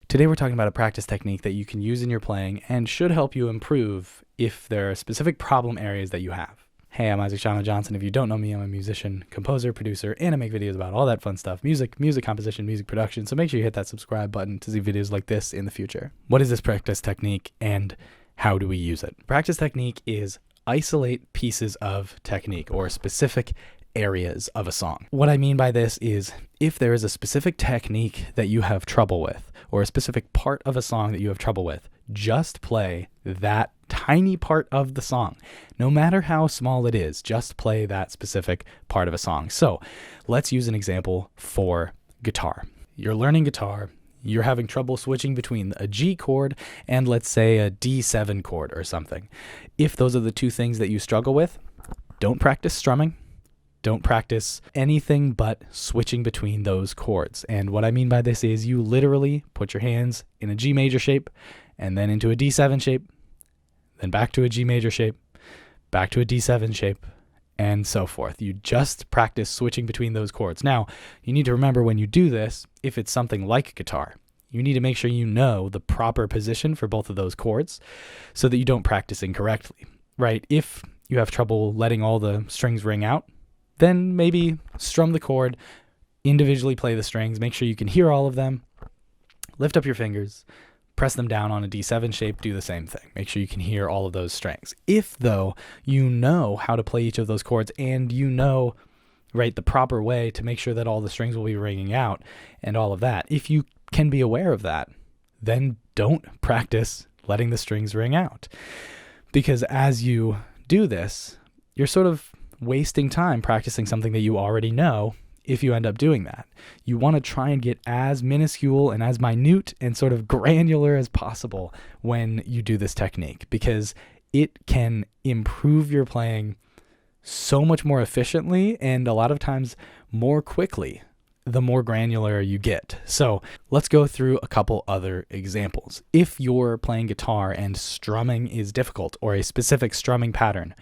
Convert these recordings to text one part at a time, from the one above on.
Today we're talking about a practice technique that you can use in your playing and should help you improve if there are specific problem areas that you have. Hey, I'm Schanno Johnson. If you don't know me, I'm a musician, composer, producer, and I make videos about all that fun stuff, music composition, music production, so make sure you hit that subscribe button to see videos like this in the future. What is this practice technique and how do we use it? Practice technique is isolate pieces of technique or specific areas of a song. What I mean by this is if there is a specific technique that you have trouble with or a specific part of a song that you have trouble with, just play that tiny part of the song. No matter how small it is, just play that specific part of a song. So let's use an example for guitar. You're learning guitar. You're having trouble switching between a G chord and let's say a D7 chord or something. If those are the two things that you struggle with, don't practice strumming. Don't practice anything but switching between those chords. And what I mean by this is you literally put your hands in a G major shape and then into a D7 shape, then back to a G major shape, back to a D7 shape, and so forth. You just practice switching between those chords. Now, you need to remember when you do this, if it's something like guitar, you need to make sure you know the proper position for both of those chords so that you don't practice incorrectly, right? If you have trouble letting all the strings ring out, then maybe strum the chord, individually play the strings, make sure you can hear all of them, lift up your fingers, press them down on a D7 shape, do the same thing. Make sure you can hear all of those strings. If, though, you know how to play each of those chords and you know, right, the proper way to make sure that all the strings will be ringing out and all of that, if you can be aware of that, then don't practice letting the strings ring out. Because as you do this, you're sort of wasting time practicing something that you already know if you end up doing that. You want to try and get as minuscule and as minute and sort of granular as possible when you do this technique because it can improve your playing so much more efficiently and a lot of times more quickly the more granular you get. So let's go through a couple other examples. If you're playing guitar and strumming is difficult or a specific strumming pattern,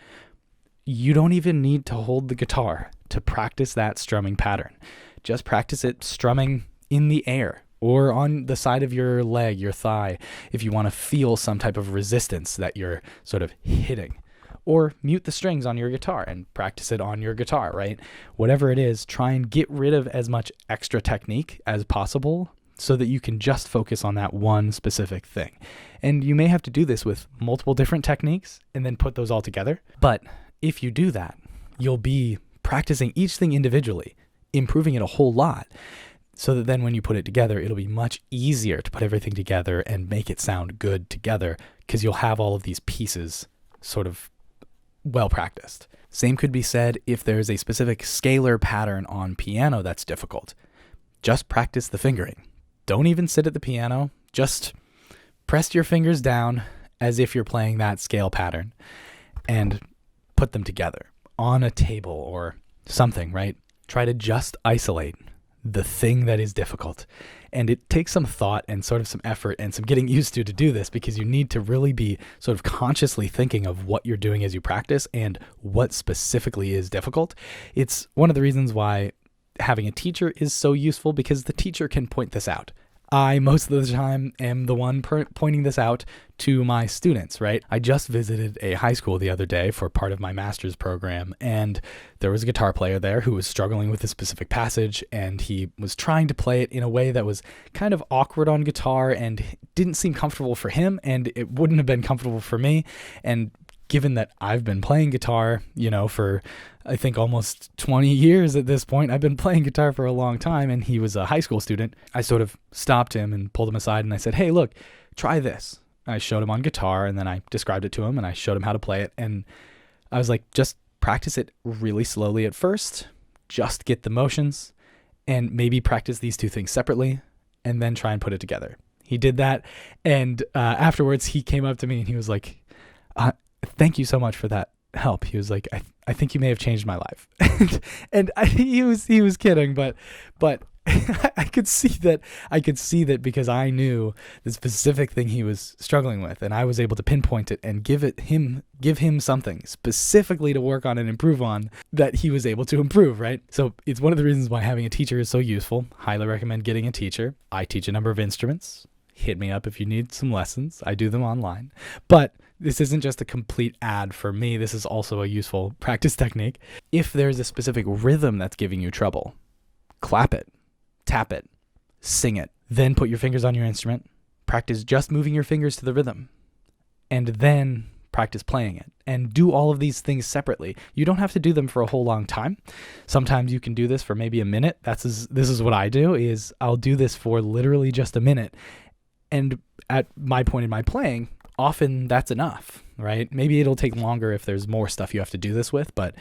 you don't even need to hold the guitar to practice that strumming pattern. Just practice it strumming in the air or on the side of your leg, your thigh, if you want to feel some type of resistance that you're sort of hitting. Or mute the strings on your guitar and practice it on your guitar, right? Whatever it is, try and get rid of as much extra technique as possible so that you can just focus on that one specific thing. And you may have to do this with multiple different techniques and then put those all together. But if you do that, you'll be practicing each thing individually, improving it a whole lot, so that then when you put it together, it'll be much easier to put everything together and make it sound good together because you'll have all of these pieces sort of well practiced. Same could be said if there's a specific scalar pattern on piano that's difficult. Just practice the fingering. Don't even sit at the piano. Just press your fingers down as if you're playing that scale pattern and put them together on a table or something, right? Try to just isolate the thing that is difficult. And it takes some thought and sort of some effort and some getting used to do this because you need to really be sort of consciously thinking of what you're doing as you practice and what specifically is difficult. It's one of the reasons why having a teacher is so useful because the teacher can point this out. I, most of the time, am the one pointing this out to my students, right? I just visited a high school the other day for part of my master's program, and there was a guitar player there who was struggling with a specific passage, and he was trying to play it in a way that was kind of awkward on guitar and didn't seem comfortable for him, and it wouldn't have been comfortable for me. And given that I've been playing guitar, for I think almost 20 years at this point, I've been playing guitar for a long time, and he was a high school student, I sort of stopped him and pulled him aside, and I said, hey, look, try this. I showed him on guitar, and then I described it to him, and I showed him how to play it, and I was like, just practice it really slowly at first, just get the motions, and maybe practice these two things separately, and then try and put it together. He did that, and afterwards, he came up to me, and he was like, thank you so much for that help. He was like, I think you may have changed my life. He was kidding, but I could see that because I knew the specific thing he was struggling with, and I was able to pinpoint it and give him something specifically to work on and improve on that he was able to improve, right? So it's one of the reasons why having a teacher is so useful. Highly recommend getting a teacher. I teach a number of instruments. hit me up if you need some lessons. I do them online. But this isn't just a complete ad for me. This is also a useful practice technique. If there's a specific rhythm that's giving you trouble, clap it, tap it, sing it. Then put your fingers on your instrument. Practice just moving your fingers to the rhythm. And then practice playing it. And do all of these things separately. You don't have to do them for a whole long time. Sometimes you can do this for maybe a minute. This is what I do, is I'll do this for literally just a minute. And at my point in my playing, often that's enough, right? Maybe it'll take longer if there's more stuff you have to do this with, but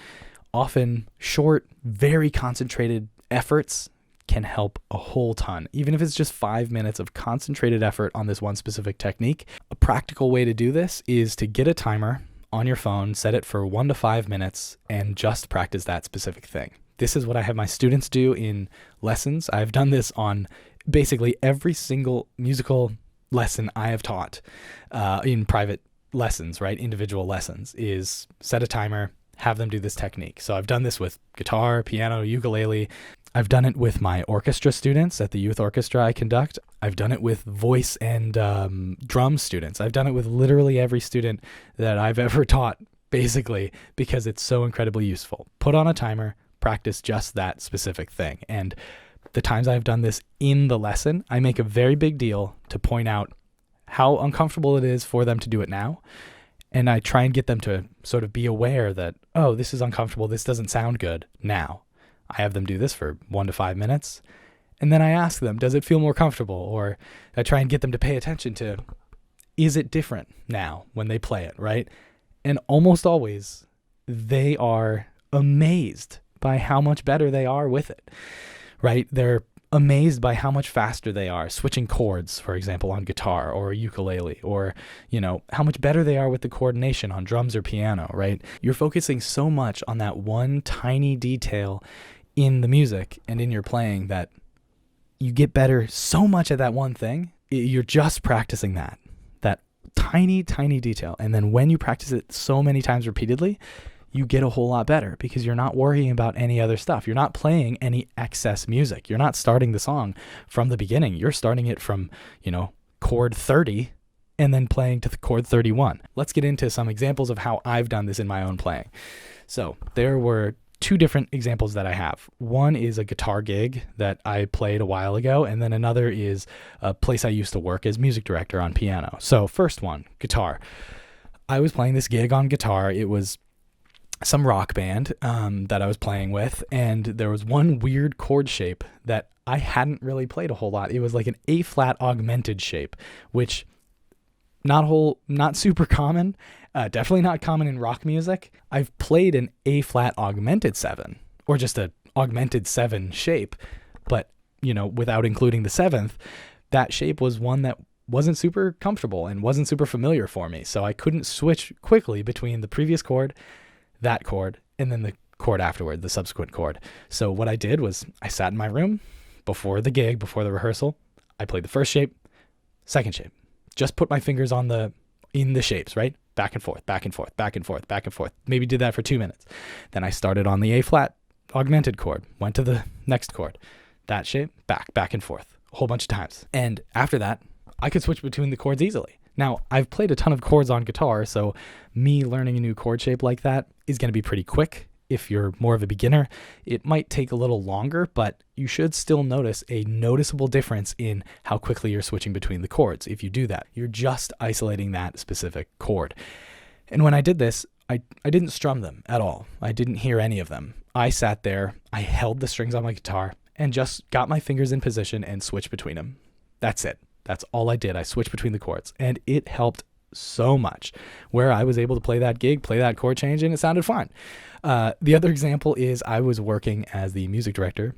often short, very concentrated efforts can help a whole ton. Even if it's just 5 minutes of concentrated effort on this one specific technique. A practical way to do this is to get a timer on your phone, set it for 1 to 5 minutes, and just practice that specific thing. This is what I have my students do in lessons. I've done this on basically every single musical lesson I have taught in private lessons, right? Individual lessons, is set a timer, have them do this technique. So I've done this with guitar, piano, ukulele. I've done it with my orchestra students at the youth orchestra I conduct. I've done it with voice and drum students. I've done it with literally every student that I've ever taught, basically, because it's so incredibly useful. Put on a timer, practice just that specific thing. And the times I've done this in the lesson, I make a very big deal to point out how uncomfortable it is for them to do it now. And I try and get them to sort of be aware that, oh, this is uncomfortable. This doesn't sound good now. I have them do this for 1 to 5 minutes. And then I ask them, does it feel more comfortable? Or I try and get them to pay attention to, is it different now when they play it, right? And almost always they are amazed by how much better they are with it, right? They're amazed by how much faster they are switching chords, for example, on guitar or ukulele, or, how much better they are with the coordination on drums or piano, right? You're focusing so much on that one tiny detail in the music and in your playing that you get better so much at that one thing. You're just practicing that tiny, tiny detail. And then when you practice it so many times repeatedly, you get a whole lot better because you're not worrying about any other stuff. You're not playing any excess music. You're not starting the song from the beginning. You're starting it from, chord 30 and then playing to the chord 31. Let's get into some examples of how I've done this in my own playing. So there were 2 different examples that I have. One is a guitar gig that I played a while ago, and then another is a place I used to work as music director on piano. So first one, guitar. I was playing this gig on guitar. It was some rock band that I was playing with, and there was one weird chord shape that I hadn't really played a whole lot. It was like an A-flat augmented shape, which not super common, definitely not common in rock music. I've played an A-flat augmented 7, or just a augmented 7 shape, but without including the 7th, that shape was one that wasn't super comfortable and wasn't super familiar for me. So I couldn't switch quickly between the previous chord, that chord, and then the chord afterward, the subsequent chord. So what I did was I sat in my room before the gig, before the rehearsal. I played the first shape, second shape. Just put my fingers in the shapes, right? Back and forth, back and forth, back and forth, back and forth. Maybe did that for 2 minutes. Then I started on the A-flat augmented chord, went to the next chord, that shape, back and forth, a whole bunch of times. And after that, I could switch between the chords easily. Now, I've played a ton of chords on guitar, so me learning a new chord shape like that is going to be pretty quick. If you're more of a beginner, it might take a little longer, but you should still notice a noticeable difference in how quickly you're switching between the chords. If you do that, you're just isolating that specific chord. And when I did this, I didn't strum them at all. I didn't hear any of them. I sat there, I held the strings on my guitar, and just got my fingers in position and switched between them. That's it. That's all I did. I switched between the chords, and it helped so much, where I was able to play that gig, play that chord change, and it sounded fine. The other example is I was working as the music director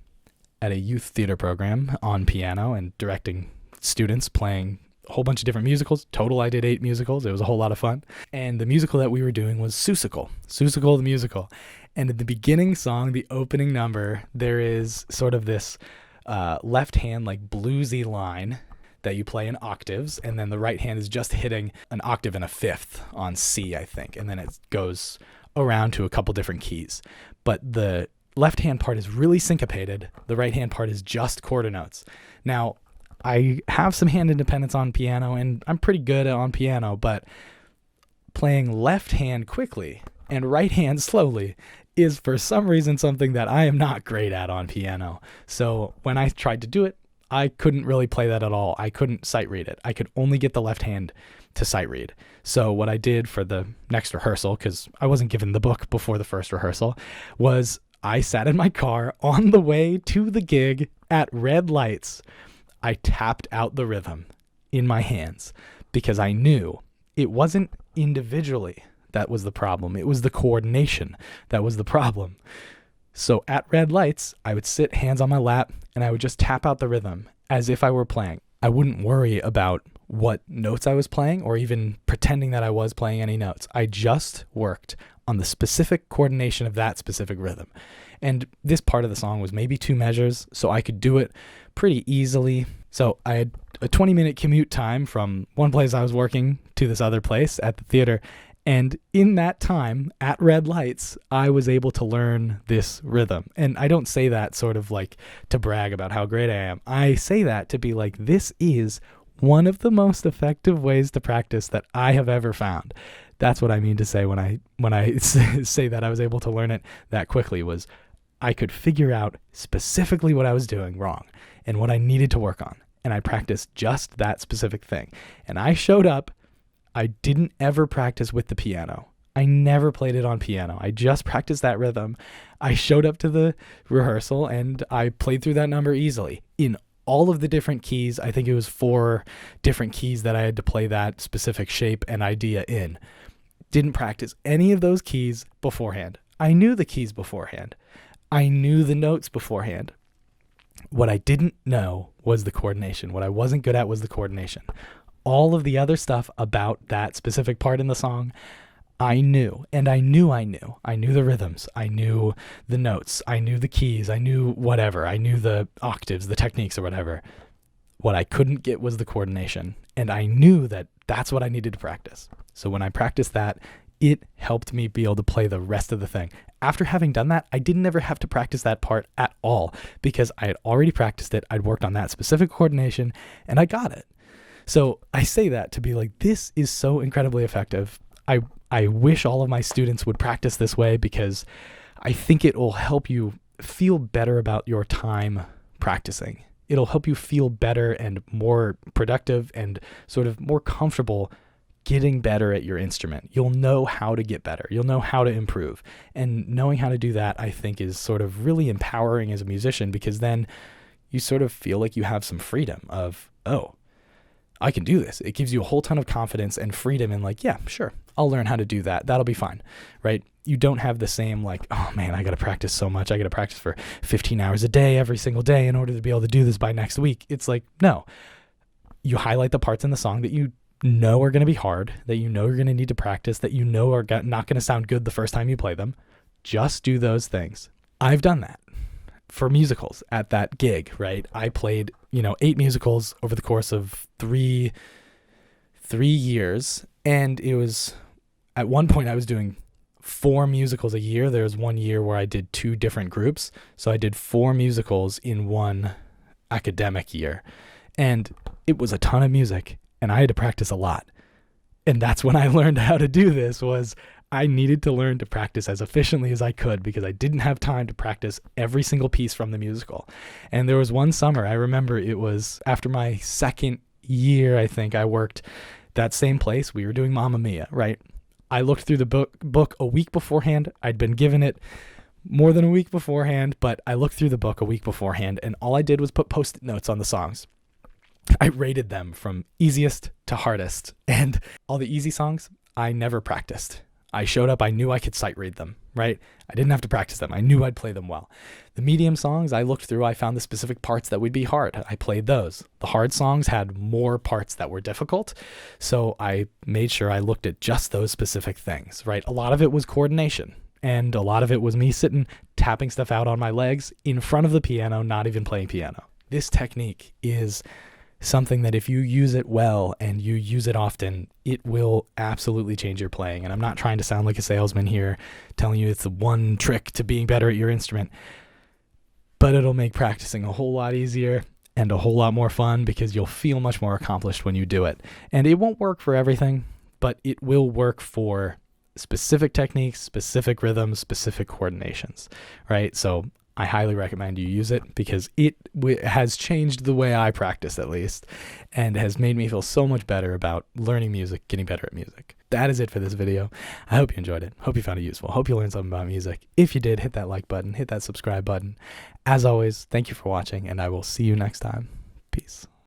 at a youth theater program on piano and directing students playing a whole bunch of different musicals. Total, I did 8 musicals. It was a whole lot of fun. And the musical that we were doing was Seussical the musical. And at the beginning song, the opening number, there is sort of this left hand, like bluesy line that you play in octaves, and then the right hand is just hitting an octave and a fifth on C, I think, and then it goes around to a couple different keys. But the left hand part is really syncopated. The right hand part is just quarter notes. Now, I have some hand independence on piano, and I'm pretty good on piano, but playing left hand quickly and right hand slowly is for some reason something that I am not great at on piano. So when I tried to do it, I couldn't really play that at all. I couldn't sight read it. I could only get the left hand to sight read. So what I did for the next rehearsal, because I wasn't given the book before the first rehearsal, was I sat in my car on the way to the gig at red lights. I tapped out the rhythm in my hands because I knew it wasn't individually that was the problem. It was the coordination that was the problem. So at red lights, I would sit hands on my lap and I would just tap out the rhythm as if I were playing. I wouldn't worry about what notes I was playing or even pretending that I was playing any notes. I just worked on the specific coordination of that specific rhythm. And this part of the song was maybe 2 measures, so I could do it pretty easily. So I had a 20-minute commute time from one place I was working to this other place at the theater. And in that time, at red lights, I was able to learn this rhythm. And I don't say that sort of like to brag about how great I am. I say that to be like, this is one of the most effective ways to practice that I have ever found. That's what I mean to say when I say that I was able to learn it that quickly, was I could figure out specifically what I was doing wrong and what I needed to work on. And I practiced just that specific thing. And I showed up. I didn't ever practice with the piano. I never played it on piano. I just practiced that rhythm. I showed up to the rehearsal and I played through that number easily in all of the different keys. I think it was 4 different keys that I had to play that specific shape and idea in. Didn't practice any of those keys beforehand. I knew the keys beforehand. I knew the notes beforehand. What I didn't know was the coordination. What I wasn't good at was the coordination. All of the other stuff about that specific part in the song, I knew. And I knew. I knew the rhythms. I knew the notes. I knew the keys. I knew whatever. I knew the octaves, the techniques or whatever. What I couldn't get was the coordination. And I knew that that's what I needed to practice. So when I practiced that, it helped me be able to play the rest of the thing. After having done that, I didn't ever have to practice that part at all because I had already practiced it. I'd worked on that specific coordination and I got it. So I say that to be like, this is so incredibly effective. I wish all of my students would practice this way because I think it will help you feel better about your time practicing. It'll help you feel better and more productive and sort of more comfortable getting better at your instrument. You'll know how to get better. You'll know how to improve. And knowing how to do that, I think, is sort of really empowering as a musician because then you sort of feel like you have some freedom of, oh, I can do this. It gives you a whole ton of confidence and freedom and like, yeah, sure, I'll learn how to do that. That'll be fine, right? You don't have the same like, oh man, I got to practice so much. I got to practice for 15 hours a day every single day in order to be able to do this by next week. It's like, no, you highlight the parts in the song that you know are going to be hard, that you know you're going to need to practice, that you know are not going to sound good the first time you play them. Just do those things. I've done that for musicals at that gig, right? I played, 8 musicals over the course of three years. And it was, at one point I was doing 4 musicals a year. There was one year where I did 2 different groups. So I did 4 musicals in one academic year. And it was a ton of music. And I had to practice a lot. And that's when I learned how to do this, was I needed to learn to practice as efficiently as I could because I didn't have time to practice every single piece from the musical. And there was one summer, I remember it was after my second year, I think I worked that same place. We were doing Mamma Mia, right? I looked through the book a week beforehand. I'd been given it more than a week beforehand, but I looked through the book a week beforehand and all I did was put Post-it notes on the songs. I rated them from easiest to hardest, and all the easy songs I never practiced. I showed up, I knew I could sight read them, right? I didn't have to practice them. I knew I'd play them well. The medium songs I looked through, I found the specific parts that would be hard. I played those. The hard songs had more parts that were difficult, so I made sure I looked at just those specific things, right? A lot of it was coordination, and a lot of it was me sitting, tapping stuff out on my legs in front of the piano, not even playing piano. This technique is something that if you use it well and you use it often, it will absolutely change your playing. And I'm not trying to sound like a salesman here, telling you it's the one trick to being better at your instrument, but it'll make practicing a whole lot easier. and a whole lot more fun because you'll feel much more accomplished when you do it. And it won't work for everything, but it will work for specific techniques, specific rhythms, specific coordinations, right? So I highly recommend you use it because it has changed the way I practice, at least, and has made me feel so much better about learning music, getting better at music. That is it for this video. I hope you enjoyed it. Hope you found it useful. Hope you learned something about music. If you did, hit that like button, hit that subscribe button. As always, thank you for watching, and I will see you next time. Peace.